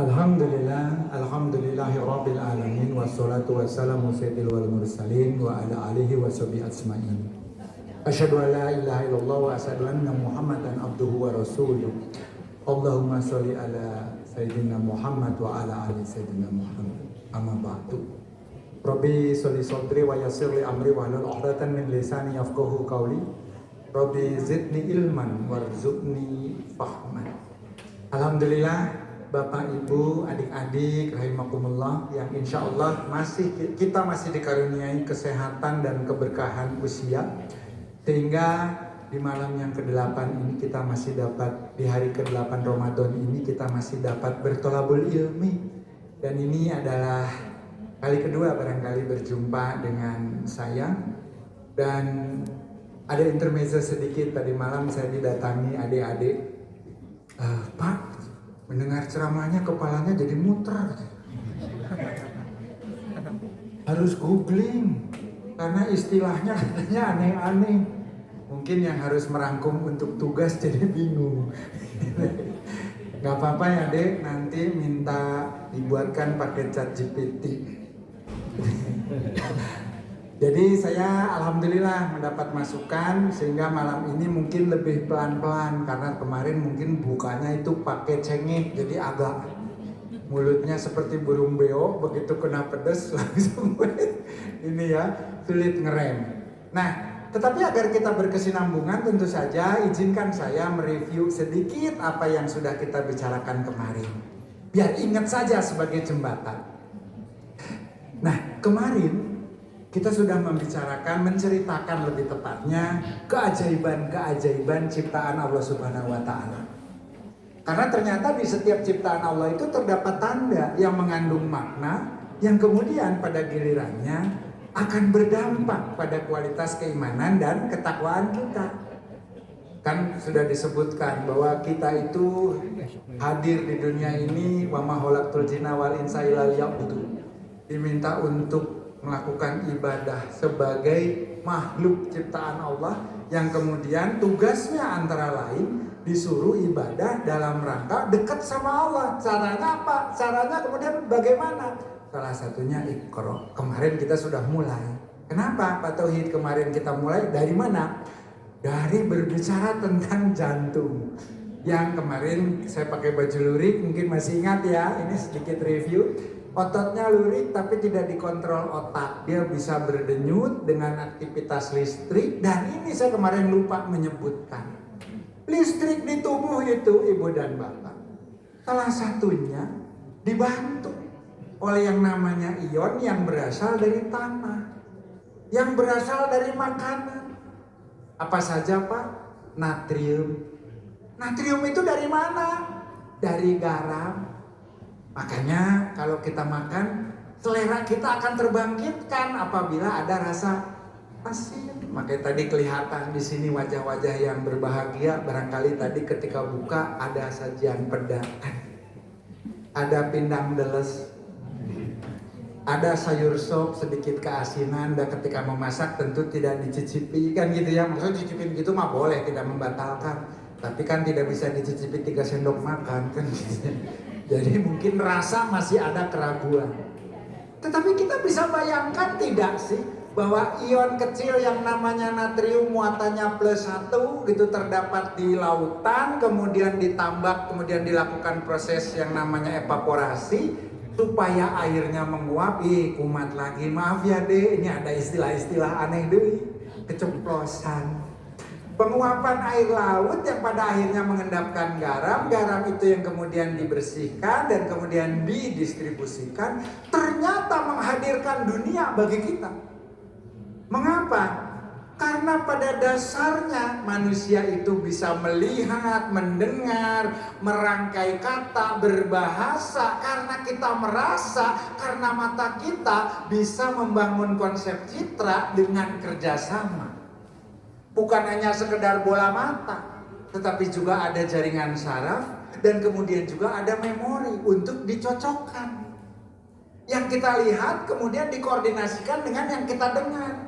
Alhamdulillahi Rabbil Alamin. Wassalatu wassalamu sayyidil wal mursalin wa ala alihi wa sahbihi ajma'in. Asyhadu an la ilaha illallah wa asyhadu anna Muhammadan abduhu wa rasuluh. Allahumma sholli ala sayyidina Muhammad wa ala ali sayyidina Muhammad. Amma ba'du. Rabbi sholli sadri wa yassir li amri wa hlul 'uqdatam min lisani yafqahu qawli. Rabbi zidni ilman warzuqni fahman. Alhamdulillah, Bapak, Ibu, adik-adik, rahimakumullah, yang insya Allah kita masih dikaruniai kesehatan dan keberkahan usia, sehingga di malam yang ke-8 ini kita masih dapat, di hari ke-8 Ramadan ini kita masih dapat bertolabul ilmi. Dan ini adalah kali kedua barangkali berjumpa dengan saya. Dan ada intermezzo sedikit, tadi malam saya didatangi adik-adik, Pak, mendengar ceramahnya kepalanya jadi muter. Harus googling karena istilahnya katanya aneh-aneh. Mungkin yang harus merangkum untuk tugas jadi bingung. Gak apa-apa ya dek, nanti minta dibuatkan pakai ChatGPT. Jadi saya alhamdulillah mendapat masukan sehingga malam ini mungkin lebih pelan-pelan, karena kemarin mungkin bukanya itu pakai cengek, jadi agak mulutnya seperti burung beo, begitu kena pedes langsung ini ya, sulit ngerem. Nah, tetapi agar kita berkesinambungan, tentu saja izinkan saya mereview sedikit apa yang sudah kita bicarakan kemarin, biar ingat saja sebagai jembatan. Nah, kemarin kita sudah menceritakan lebih tepatnya keajaiban-keajaiban ciptaan Allah Subhanahu wa Ta'ala. Karena ternyata di setiap ciptaan Allah itu terdapat tanda yang mengandung makna, yang kemudian pada gilirannya akan berdampak pada kualitas keimanan dan ketakwaan kita. Kan sudah disebutkan bahwa kita itu hadir di dunia ini, wa ma khalaqtul jinna wal insa illa liya'budun, diminta untuk melakukan ibadah sebagai makhluk ciptaan Allah, yang kemudian tugasnya antara lain disuruh ibadah dalam rangka dekat sama Allah. Caranya apa? Caranya kemudian bagaimana? Salah satunya Iqra. Kemarin kita sudah mulai. Kenapa Pak Tauhid kemarin kita mulai? Dari mana? Dari berbicara tentang jantung. Yang kemarin saya pakai baju lurik, mungkin masih ingat ya, ini sedikit review. Ototnya lurik tapi tidak dikontrol otak. Dia bisa berdenyut dengan aktivitas listrik. Dan ini saya kemarin lupa menyebutkan, listrik di tubuh itu ibu dan bapak, salah satunya dibantu oleh yang namanya ion yang berasal dari tanah, yang berasal dari makanan. Apa saja Pak? Natrium. Natrium itu dari mana? Dari garam. Makanya kalau kita makan, selera kita akan terbangkitkan apabila ada rasa asin. Makanya tadi kelihatan di sini wajah-wajah yang berbahagia. Barangkali tadi ketika buka ada sajian peda, ada pindang deles, ada sayur sop sedikit keasinan. Dan ketika memasak tentu tidak dicicipi, kan gitu ya. Maksudnya cicipin gitu mah boleh, tidak membatalkan. Tapi kan tidak bisa dicicipi 3 sendok makan kan gitu. Jadi mungkin rasa masih ada keraguan. Tetapi kita bisa bayangkan tidak sih, bahwa ion kecil yang namanya natrium muatannya +1 gitu terdapat di lautan, kemudian ditambak, kemudian dilakukan proses yang namanya evaporasi supaya airnya menguap. Kumat lagi, maaf ya deh, ini ada istilah-istilah aneh deh, keceplosan. Penguapan air laut yang pada akhirnya mengendapkan garam. Garam itu yang kemudian dibersihkan dan kemudian didistribusikan. Ternyata menghadirkan dunia bagi kita. Mengapa? Karena pada dasarnya manusia itu bisa melihat, mendengar, merangkai kata, berbahasa. Karena kita merasa, karena mata kita bisa membangun konsep citra dengan kerjasama. Bukan hanya sekedar bola mata, tetapi juga ada jaringan saraf dan kemudian juga ada memori untuk dicocokkan. Yang kita lihat kemudian dikoordinasikan dengan yang kita dengar.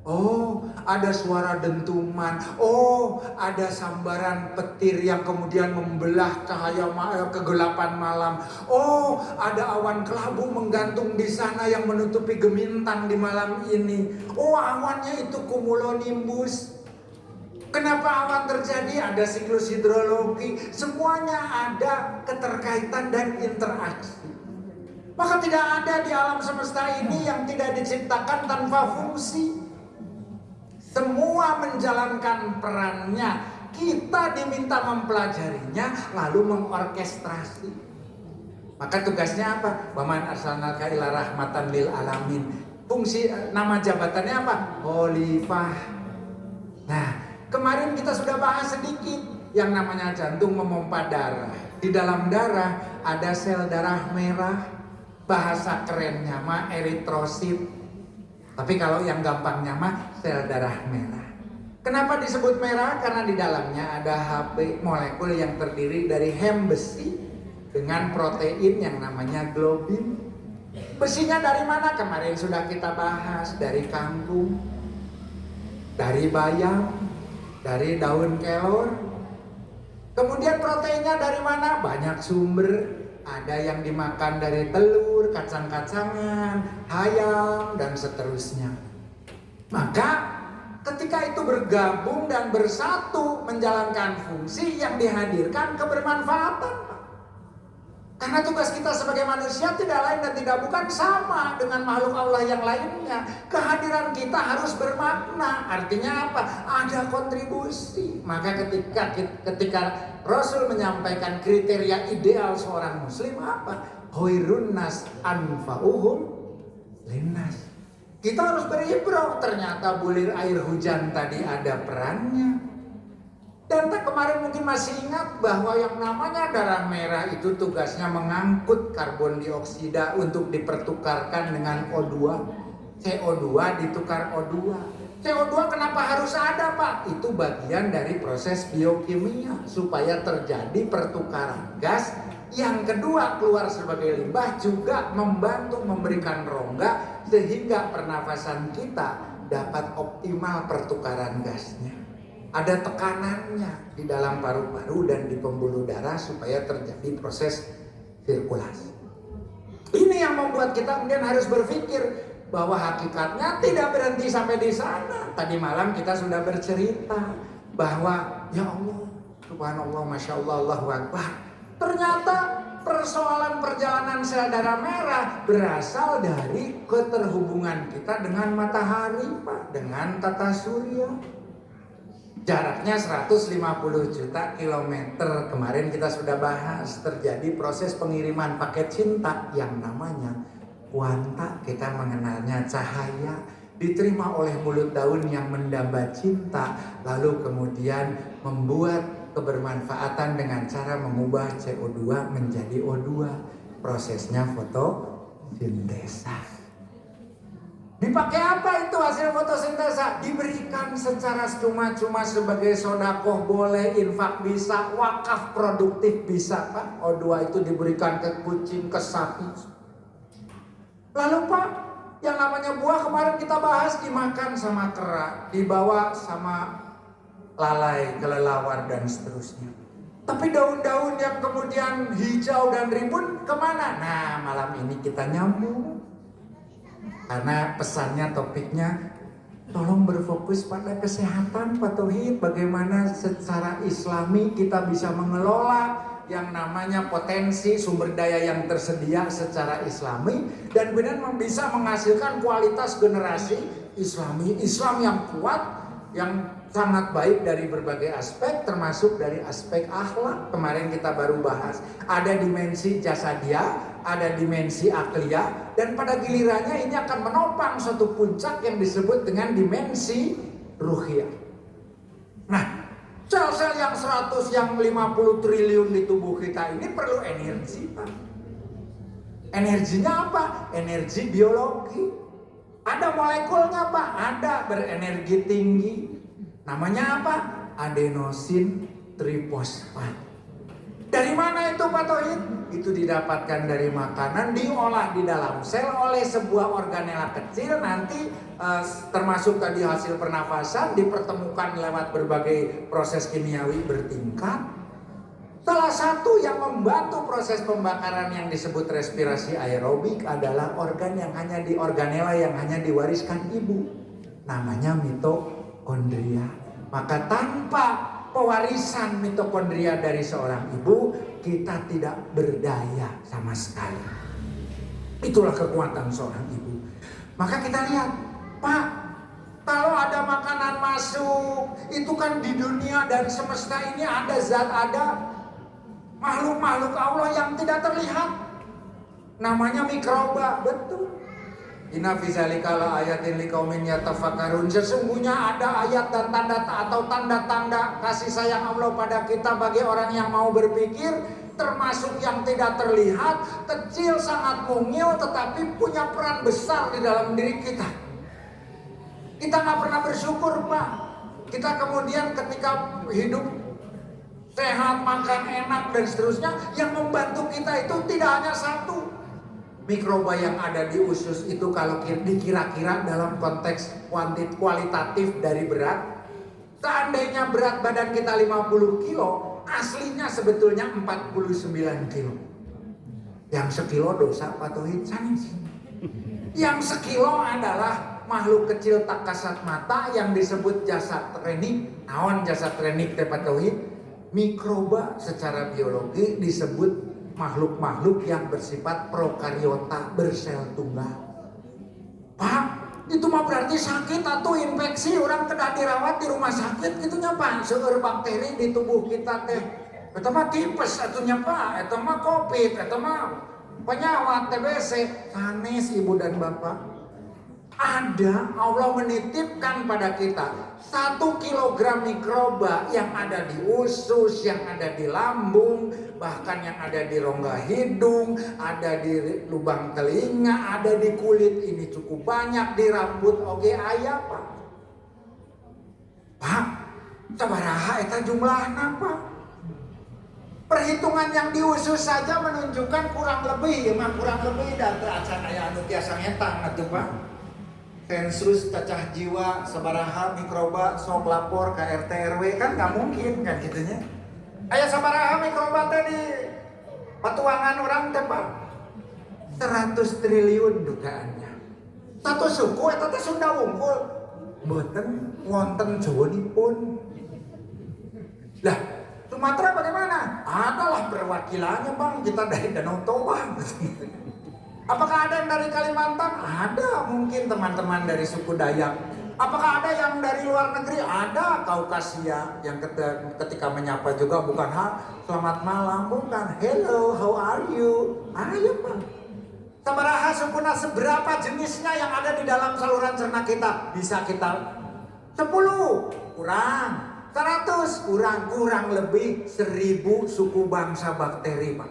Oh, ada suara dentuman. Oh, ada sambaran petir yang kemudian membelah cahaya kegelapan malam. Oh, ada awan kelabu menggantung di sana yang menutupi gemintang di malam ini. Oh, awannya itu cumulonimbus. Kenapa awan terjadi? Ada siklus hidrologi. Semuanya ada keterkaitan dan interaksi. Maka tidak ada di alam semesta ini yang tidak diciptakan tanpa fungsi. Semua menjalankan perannya. Kita diminta mempelajarinya lalu mengorkestrasi. Maka tugasnya apa? Waman arsalnaka ila rahmatan lil alamin. Fungsi nama jabatannya apa? Khalifah. Nah, kemarin kita sudah bahas sedikit yang namanya jantung memompa darah. Di dalam darah ada sel darah merah. Bahasa kerennya mah eritrosit. Tapi kalau yang gampangnya mah sel darah merah. Kenapa disebut merah? Karena di dalamnya ada HP molekul yang terdiri dari hem besi dengan protein yang namanya globin. Besinya dari mana? Kemarin sudah kita bahas, dari kangkung, dari bayam, dari daun kelor. Kemudian proteinnya dari mana? Banyak sumber. Ada yang dimakan dari telur, kacang-kacangan, ayam, dan seterusnya. Maka ketika itu bergabung dan bersatu menjalankan fungsi yang dihadirkan kebermanfaatan. Karena tugas kita sebagai manusia tidak lain dan tidak bukan sama dengan makhluk Allah yang lainnya. Kehadiran kita harus bermakna. Artinya apa? Ada kontribusi. Maka ketika Rasul menyampaikan kriteria ideal seorang muslim apa? Khairun nas anfa'uhum linnas. Kita harus beribrah. Ternyata bulir air hujan tadi ada perannya. Dan kemarin mungkin masih ingat bahwa yang namanya darah merah itu tugasnya mengangkut karbon dioksida untuk dipertukarkan dengan O2. CO2 ditukar O2. CO2 kenapa harus ada, Pak? Itu bagian dari proses biokimia supaya terjadi pertukaran gas. Yang kedua, keluar sebagai limbah juga membantu memberikan rongga sehingga pernafasan kita dapat optimal pertukaran gasnya. Ada tekanannya di dalam paru-paru dan di pembuluh darah supaya terjadi proses sirkulasi. Ini yang membuat kita kemudian harus berpikir bahwa hakikatnya tidak berhenti sampai di sana. Tadi malam kita sudah bercerita bahwa ya Allah, subhanallah, masya Allah, Allahu Akbar. Ternyata persoalan perjalanan sel darah merah berasal dari keterhubungan kita dengan matahari, Pak, dengan tata surya. Jaraknya 150 juta kilometer. Kemarin kita sudah bahas terjadi proses pengiriman paket cinta yang namanya kuanta. Kita mengenalnya cahaya. Diterima oleh mulut daun yang mendamba cinta. Lalu kemudian membuat kebermanfaatan dengan cara mengubah CO2 menjadi O2. Prosesnya fotosintesa. Dipakai apa itu hasil fotosintesa? Diberikan secara cuma-cuma sebagai sodakoh boleh, infak bisa, wakaf produktif bisa, Pak. O2 itu diberikan ke kucing, ke sapi. Lalu Pak, yang namanya buah kemarin kita bahas dimakan sama kera, dibawa sama lalai, kelelawar dan seterusnya. Tapi daun-daun yang kemudian hijau dan rimbun kemana? Nah, malam ini kita nyambung. Karena pesannya, topiknya, tolong berfokus pada kesehatan, Pak Tauhid. Bagaimana secara islami kita bisa mengelola yang namanya potensi sumber daya yang tersedia secara islami. Dan benar bisa menghasilkan kualitas generasi islami, Islam yang kuat, yang sangat baik dari berbagai aspek, termasuk dari aspek akhlak. Kemarin kita baru bahas, ada dimensi jasadiah, ada dimensi akliyah, dan pada gilirannya ini akan menopang suatu puncak yang disebut dengan dimensi ruhiyah. Nah, sel-sel yang 100, yang 50 triliun di tubuh kita ini perlu energi, Pak. Energinya apa? Energi biologi. Ada molekulnya, Pak, ada berenergi tinggi. Namanya apa? Adenosin trifosfat. Dari mana itu Pak Tauhid? Itu didapatkan dari makanan, diolah di dalam sel oleh sebuah organela kecil, nanti termasuk tadi hasil pernafasan dipertemukan lewat berbagai proses kimiawi bertingkat. Salah satu yang membantu proses pembakaran yang disebut respirasi aerobik adalah organela yang hanya diwariskan ibu. Namanya mitokondria. Maka tanpa pewarisan mitokondria dari seorang ibu, kita tidak berdaya sama sekali. Itulah kekuatan seorang ibu. Maka kita lihat, Pak, kalau ada makanan masuk, itu kan di dunia dan semesta ini ada makhluk-makhluk Allah yang tidak terlihat. Namanya mikroba, betul. Inna fi dzalika la ayatin liqaumin yatafakkarun. Sesungguhnya ada ayat dan tanda-tanda kasih sayang Allah pada kita bagi orang yang mau berpikir, termasuk yang tidak terlihat, kecil, sangat mungil, tetapi punya peran besar di dalam diri kita. Kita nggak pernah bersyukur, Pak. Kita kemudian ketika hidup sehat, makan enak dan seterusnya, yang membantu kita itu tidak hanya satu. Mikroba yang ada di usus itu kalau dikira-kira dalam konteks kualitatif dari berat, seandainya berat badan kita 50 kilo, aslinya sebetulnya 49 kilo. Yang sekilo dosa Pak Tauhid sanis. Yang sekilo adalah makhluk kecil tak kasat mata yang disebut jasad renik. Naon jasad renik teh Pak Tauhid? Mikroba secara biologi disebut makhluk-makhluk yang bersifat prokariota, bersel tunggal. Pak, itu mah berarti sakit atau infeksi, orang kena dirawat di rumah sakit gitu nya Pak. Seueur bakteri di tubuh kita teh. Eta mah tipes atunya Pak, eta mah Covid, eta mah penyawat TBC. Sanes Ibu dan Bapak. Ada, Allah menitipkan pada kita 1 kilogram mikroba yang ada di usus, yang ada di lambung, bahkan yang ada di rongga hidung, ada di lubang telinga, ada di kulit ini cukup banyak, di rambut oke aya Pak. Pak, sabaraha eta jumlahna Pak? Perhitungan yang di usus saja menunjukkan kurang lebih dan acan aya anu tiasa ngetang atuh Pak. Sensus cacah jiwa sabaraha mikroba sok lapor ke RT RW kan nggak mungkin kan gitunya. Aya sabaraha mikroba teh di patuangan orang teh Pak? 100 triliun dugaannya. Satu suku eta teh Sunda Wungkul. Mboten wonten Jawanipun. Lah, Sumatera bagaimana? Adalah perwakilannya Bang, kita dari Danau Toba. Apakah ada yang dari Kalimantan? Ada, mungkin teman-teman dari suku Dayak. Apakah ada yang dari luar negeri? Ada, Kaukasia yang ketika menyapa juga bukan selamat malam, bukan hello, how are you? Ayo Pak. Sabaraha sukuna seberapa jenisnya yang ada di dalam saluran cerna kita? Bisa kita 10 kurang, 100 kurang lebih 1000 suku bangsa bakteri Pak.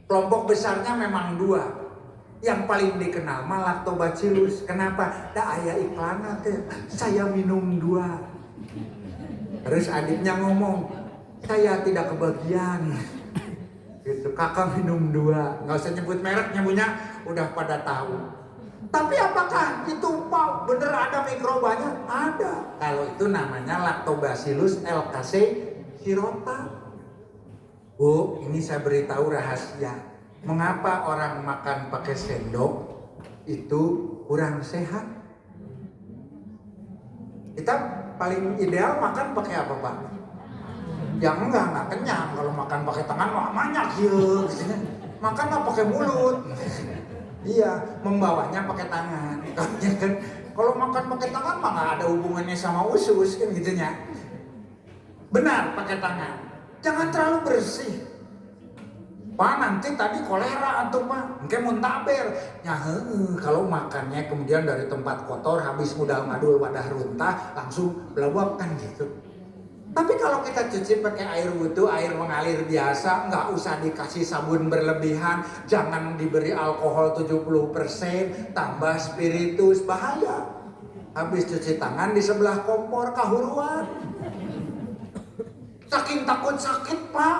Kelompok besarnya memang 2. Yang paling dikenal mah Lactobacillus. Kenapa? Da aya iklanna teh. Saya minum 2. Terus adiknya ngomong, saya tidak kebagian. Gitu, kakak minum 2. Nggak usah nyebut merek, nyebutnya udah pada tahu. Tapi apakah itu bener ada mikrobanya? Ada. Kalau itu namanya Lactobacillus LKC-Shirota. Bu, ini saya beritahu rahasia. Mengapa orang makan pakai sendok itu kurang sehat? Kita paling ideal makan pakai apa Pak? Yang enggak kenyang. Kalau makan pakai tangan wah banyak ya. Makan nggak pakai mulut. Iya, membawanya pakai tangan. Kalau makan pakai tangan mah nggak ada hubungannya sama usus kan gitunya. Benar pakai tangan. Jangan terlalu bersih. Pak nanti tadi kolera atau Pak, mungkin muntaber. Ya kalau makannya kemudian dari tempat kotor, habis modal ngadul wadah runtah, langsung belawak kan gitu. Tapi kalau kita cuci pakai air wudhu, air mengalir biasa, nggak usah dikasih sabun berlebihan, jangan diberi alkohol 70%, tambah spiritus, bahaya. Habis cuci tangan di sebelah kompor kahuruan. Saking takut sakit Pak,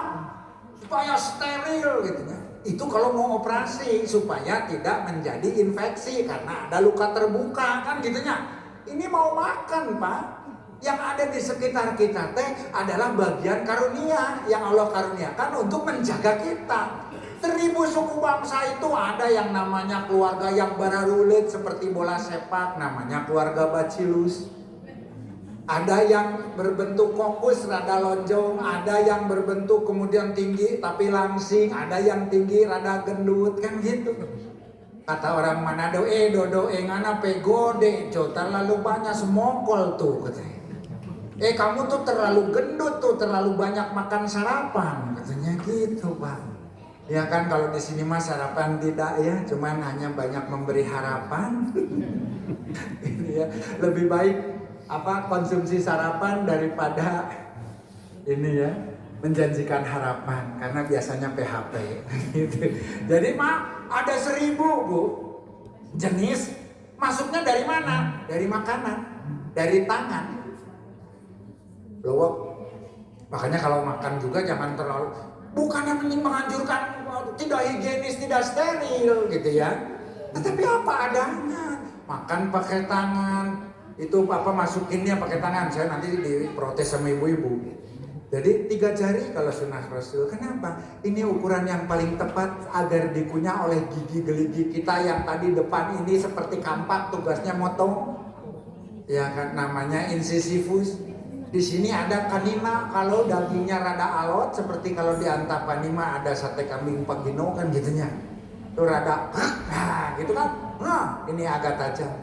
supaya steril gitu ya. Itu kalau mau operasi supaya tidak menjadi infeksi karena ada luka terbuka kan gitunya. Ini mau makan Pak. Yang ada di sekitar kita teh adalah bagian karunia yang Allah karuniakan untuk menjaga kita. 1000 suku bangsa itu ada yang namanya keluarga yang bararulit seperti bola sepak, namanya keluarga bacillus. Ada yang berbentuk kokus rada lonjong, ada yang berbentuk kemudian tinggi tapi langsing, ada yang tinggi rada gendut kan gitu. Kata orang Manado, dodo ngana pegode, terlalu banyak semokol tuh katanya. Kamu tuh terlalu gendut tuh, terlalu banyak makan sarapan katanya gitu Pak. Ya kan kalau di sini mah sarapan tidak ya, cuman hanya banyak memberi harapan. Ini ya, lebih baik konsumsi sarapan daripada ini ya menjanjikan harapan karena biasanya PHP gitu. Jadi Mak ada 1000 Bu jenis, masuknya dari mana? Dari makanan, dari tangan. Loh, makanya kalau makan juga jangan terlalu, bukannya menganjurkan tidak higienis, tidak steril gitu ya, tetapi apa adanya. Makan pakai tangan. Itu masukinnya pakai tangan. Saya nanti diprotes sama ibu-ibu. Jadi 3 jari kalau sunnah Rasul. Kenapa? Ini ukuran yang paling tepat agar dikunyah oleh gigi geligi kita yang tadi depan ini seperti kampak, tugasnya motong. Ya kan namanya incisivus. Di sini ada kanina kalau dagingnya rada alot, seperti kalau di Antapani mah ada sate kambing pagino kan gitunya. Itu rada gitu kan. Ini agak tajam.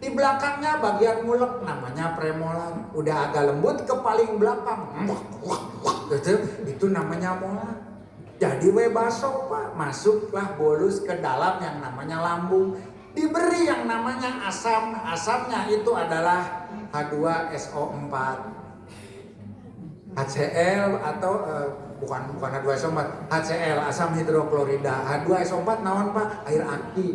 Di belakangnya bagian mulek namanya premolar. Udah agak lembut ke paling belakang. Itu namanya molar. Jadi baso Pak, masuklah bolus ke dalam yang namanya lambung. Diberi yang namanya asam. Asamnya itu adalah H2SO4. HCl atau bukan H2SO4, HCl asam hidroklorida. H2SO4 naon Pak? Air aki.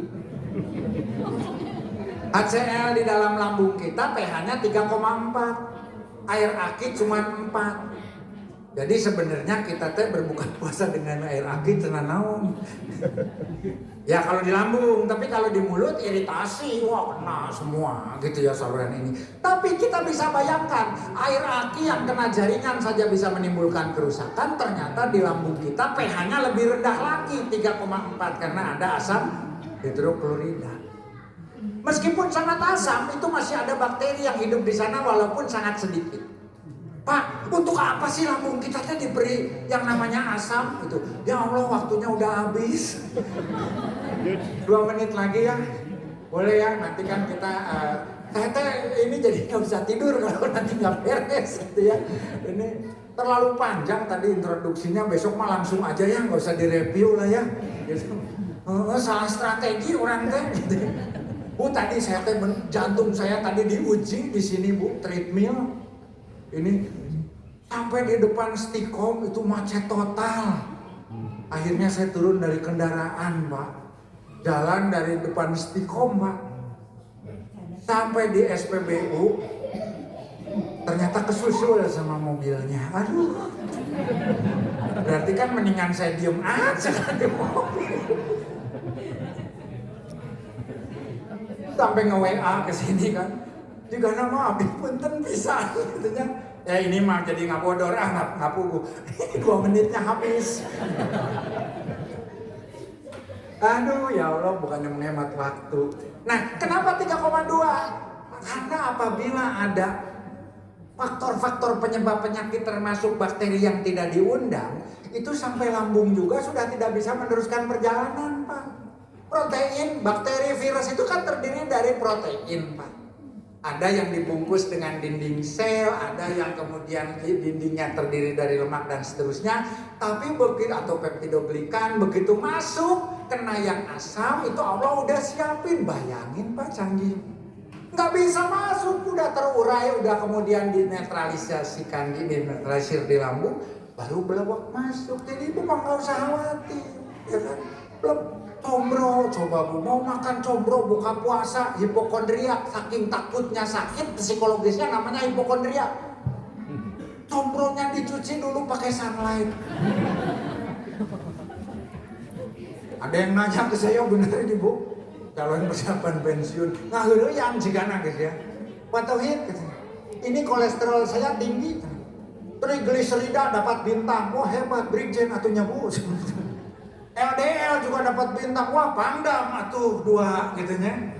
HCl di dalam lambung kita pH-nya 3,4. Air aki cuma 4. Jadi sebenarnya kita teh berbuka puasa dengan air aki tenan naon. Ya kalau di lambung, tapi kalau di mulut iritasi, wah kena semua gitu ya saluran ini. Tapi kita bisa bayangkan, air aki yang kena jaringan saja bisa menimbulkan kerusakan. Ternyata di lambung kita pH-nya lebih rendah lagi 3,4 karena ada asam hidroklorida. Meskipun sangat asam, itu masih ada bakteri yang hidup di sana walaupun sangat sedikit. Pak, untuk apa sih lambung kita diberi yang namanya asam gitu? Ya Allah, waktunya udah habis. 2 menit lagi ya, boleh ya? Nanti kan kita ini jadi nggak bisa tidur kalau nanti nggak beres gitu ya. Ini terlalu panjang tadi introduksinya, besok mah langsung aja ya, nggak usah direview lah ya. Gitu. Salah strategi orang teh. Gitu. Bu, tadi saya jantung saya tadi diuji di sini Bu, treadmill. Ini sampai di depan Stikom itu macet total. Akhirnya saya turun dari kendaraan Pak, jalan dari depan Stikom Pak, sampai di SPBU. Ternyata kesusul sama mobilnya. Aduh, berarti kan mendingan saya diem aja kan di mobil. Sampai nge-WA ke sini kan, juga nama abdi punten bisa katanya. Ya ini mah jadi ngabodor ngapugu. 2 menitnya habis. Aduh ya Allah, bukannya menghemat waktu. Nah, kenapa 3,2? Karena apabila ada faktor-faktor penyebab penyakit termasuk bakteri yang tidak diundang, itu sampai lambung juga sudah tidak bisa meneruskan perjalanan Pak. Protein, bakteri, virus itu kan terdiri dari protein Pak. Ada yang dibungkus dengan dinding sel, ada yang kemudian dindingnya terdiri dari lemak dan seterusnya. Tapi begitu atau peptidoglikan begitu masuk kena yang asam itu Allah udah siapin. Bayangin Pak, canggih. Nggak bisa masuk, udah terurai, udah kemudian dinetralisasikan, dinetralisir di lambung, baru belawak masuk. Jadi ibu mah nggak usah khawatir, ya kan? Belum. Combro, coba Bu, mau makan combro buka puasa, hipokondriak, saking takutnya sakit, psikologisnya namanya hipokondriak. Combronya dicuci dulu pakai sunlight. Ada yang nanya ke saya, bener ini Bu, calon persiapan pensiun. Nah, yang jika guys ya. Pak Tauhid, ini kolesterol saya tinggi. Trigliserida dapat bintang, wah hebat, Brigjen atunya Bu. LDL juga dapat bintang, wah Pangdam atuh 2 gitunya.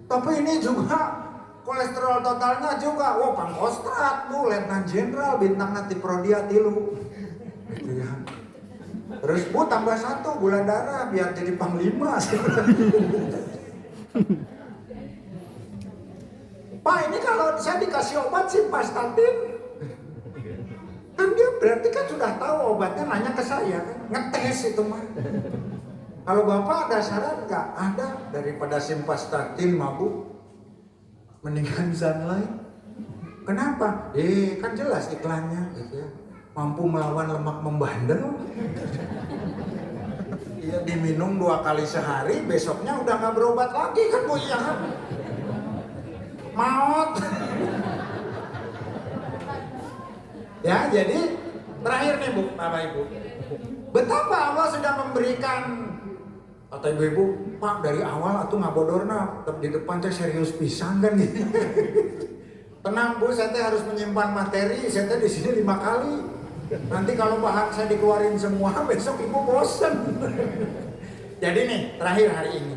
Tapi ini juga kolesterol totalnya juga, wah Pangkostrat Bu, Letnan Jenderal, bintang nanti Prodia 3. Gitu ya. Terus Bu tambah 1 gula darah biar jadi Panglima. Pak, ini kalau saya dikasih obat simvastatin, kan dia berarti kan sudah tahu obatnya, nanya ke saya kan, ngetes itu mah. Kalau Bapak ada saran nggak? Ada. Daripada simvastatin mabuk, mendingan Zanlain. Kenapa? Kan jelas iklannya gitu ya, mampu melawan lemak membandel. Iya, diminum 2 kali sehari, besoknya udah nggak berobat lagi kan Bu, ya kan? Maut. Ya, jadi terakhir nih Bu, Bapak Ibu, betapa Allah sudah memberikan, kata ibu-ibu, Pak dari awal atuh ngabodorna, di depan teh serius pisan kan gitu. Tenang Bu, saya teh harus menyimpan materi, saya teh di sini 5 kali. Nanti kalau bahan saya dikeluarin semua, besok ibu bosen. Jadi nih, terakhir hari ini,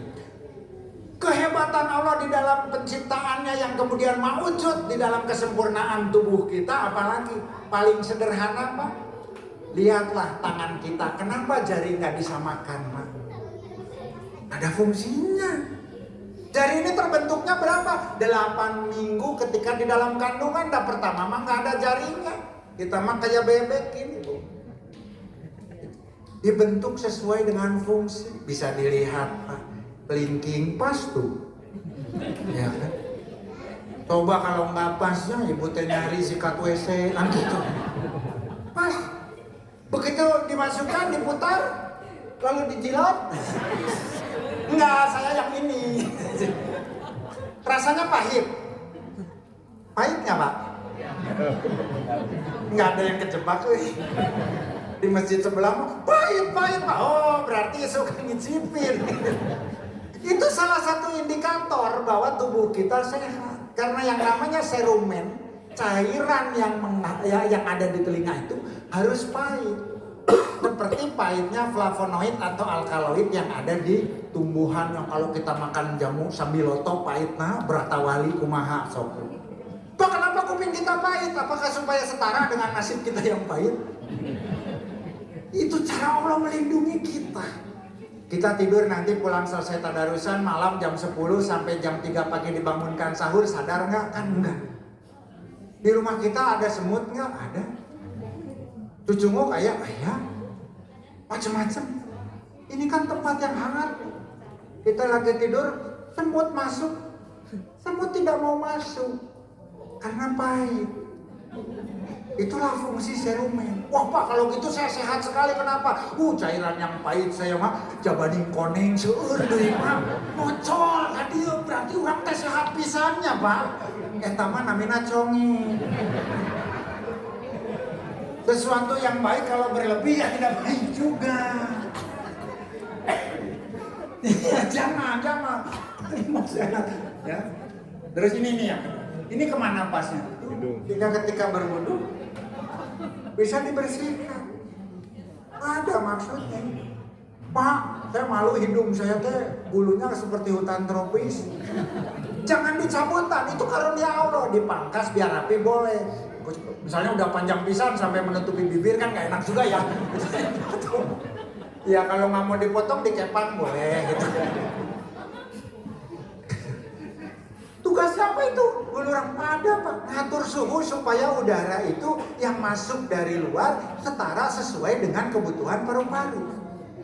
kehebatan Allah di dalam penciptaannya yang kemudian mewujud di dalam kesempurnaan tubuh kita, apalagi paling sederhana Pak, lihatlah tangan kita, kenapa jari nggak disamakan Pak? Ada fungsinya. Jari ini terbentuknya berapa? 8 minggu ketika di dalam kandungan, pertama mah nggak ada jarinya, kita mah kayak bebek ini Bu. Dibentuk sesuai dengan fungsi, bisa dilihat Pak. Kelingking pas tuh, ya kan? Coba kalau nggak pasnya, ibu teh nyari sikat WC, kan gitu. Pas, begitu dimasukkan, diputar, lalu dijilat. Enggak, saya yang ini. Rasanya pahit. Pahitnya Pak? Nggak ada yang kejebak tuh. Di masjid sebelah, pahit Pak. Oh, berarti suka ngicipin. Itu salah satu indikator bahwa tubuh kita sehat. Karena yang namanya serumen, cairan yang ada di telinga itu harus pahit. Seperti pahitnya flavonoid atau alkaloid yang ada di tumbuhan, yang kalau kita makan jamu sambiloto pahitna beratawali kumaha sok. Pak, kenapa kuping kita pahit? Apakah supaya setara dengan nasib kita yang pahit? Itu cara Allah melindungi kita. Kita tidur nanti pulang selesai tadarusan malam jam 10 sampai jam 3 pagi dibangunkan sahur, sadar nggak? Kan enggak. Di rumah kita ada semut nggak? Ada. Cucungu kayak ayam, macam-macam. Ini kan tempat yang hangat. Kita lagi tidur, semut masuk. Semut tidak mau masuk karena pahit. Itulah fungsi serumen. Wah Pak, kalau gitu saya sehat sekali. Kenapa? Cairan yang pahit saya mah jabaning koneng seueur deui mah. Mocol ka dieu, berarti urang teh sehat pisannya Pak. Eta mah namina congi. Sesuatu yang baik kalau berlebih ya tidak baik juga. Ya jangan. Ya. Terus ini nih ya. Ini kemana pasnya? Ketika berwudu bisa dibersihkan. Ada maksudnya. Pak, saya malu hidung saya teh bulunya seperti hutan tropis. Jangan dicabutan, itu karunia Allah. Dipangkas biar rapi boleh. Misalnya udah panjang pisan sampai menutupi bibir kan gak enak juga ya. Ya kalau nggak mau dipotong dikepang boleh gitu. Tugasnya apa itu? Ulurang pada Pak, ngatur suhu supaya udara itu yang masuk dari luar setara sesuai dengan kebutuhan paru-paru.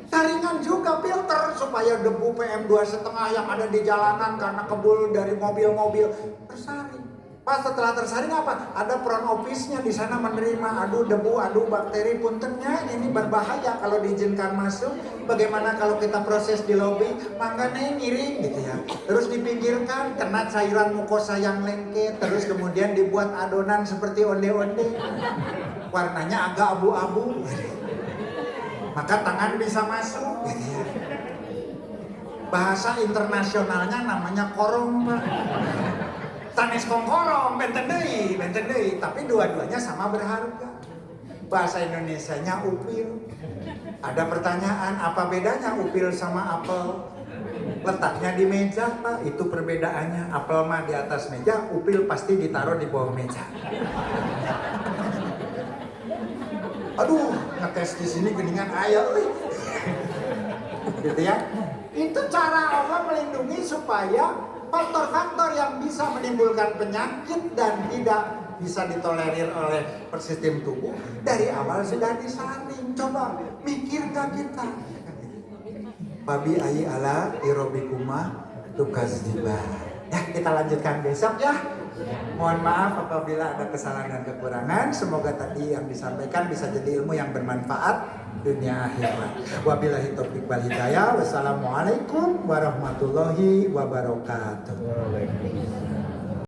Saringan juga filter supaya debu PM2,5 yang ada di jalanan karena kebul dari mobil-mobil tersaring. Pas setelah tersaring apa? Ada front office-nya di sana menerima, aduh debu, aduh bakteri, puntennya ini berbahaya kalau diizinkan masuk. Bagaimana kalau kita proses di lobi? Mangga miring gitu ya. Terus dipinggirkan, kena cairan mukosa yang lengket, terus kemudian dibuat adonan seperti onde-onde. Warnanya agak abu-abu. maka tangan bisa masuk. Gitu ya. Bahasa internasionalnya namanya korong, Pak. Sanes kongkorong, benten deui, tapi dua-duanya sama berharga. Bahasa Indonesianya upil. Ada pertanyaan, apa bedanya upil sama apel? Letaknya di meja, Pak. Itu perbedaannya. Apel mah di atas meja, upil pasti ditaruh di bawah meja. Aduh, ngetes di sini geningan ayo. Gitu ya. Itu cara Allah melindungi supaya faktor-faktor yang bisa menimbulkan penyakit dan tidak bisa ditolerir oleh sistem tubuh dari awal sudah disaring. Coba mikir gak kita? Babi ayi ala irobikuma tukas jiba. Ya, kita lanjutkan besok ya. Mohon maaf apabila ada kesalahan dan kekurangan. Semoga tadi yang disampaikan bisa jadi ilmu yang bermanfaat dunia akhirat. Wabillahi taufiq wal hidayah. Wassalamualaikum warahmatullahi wabarakatuh.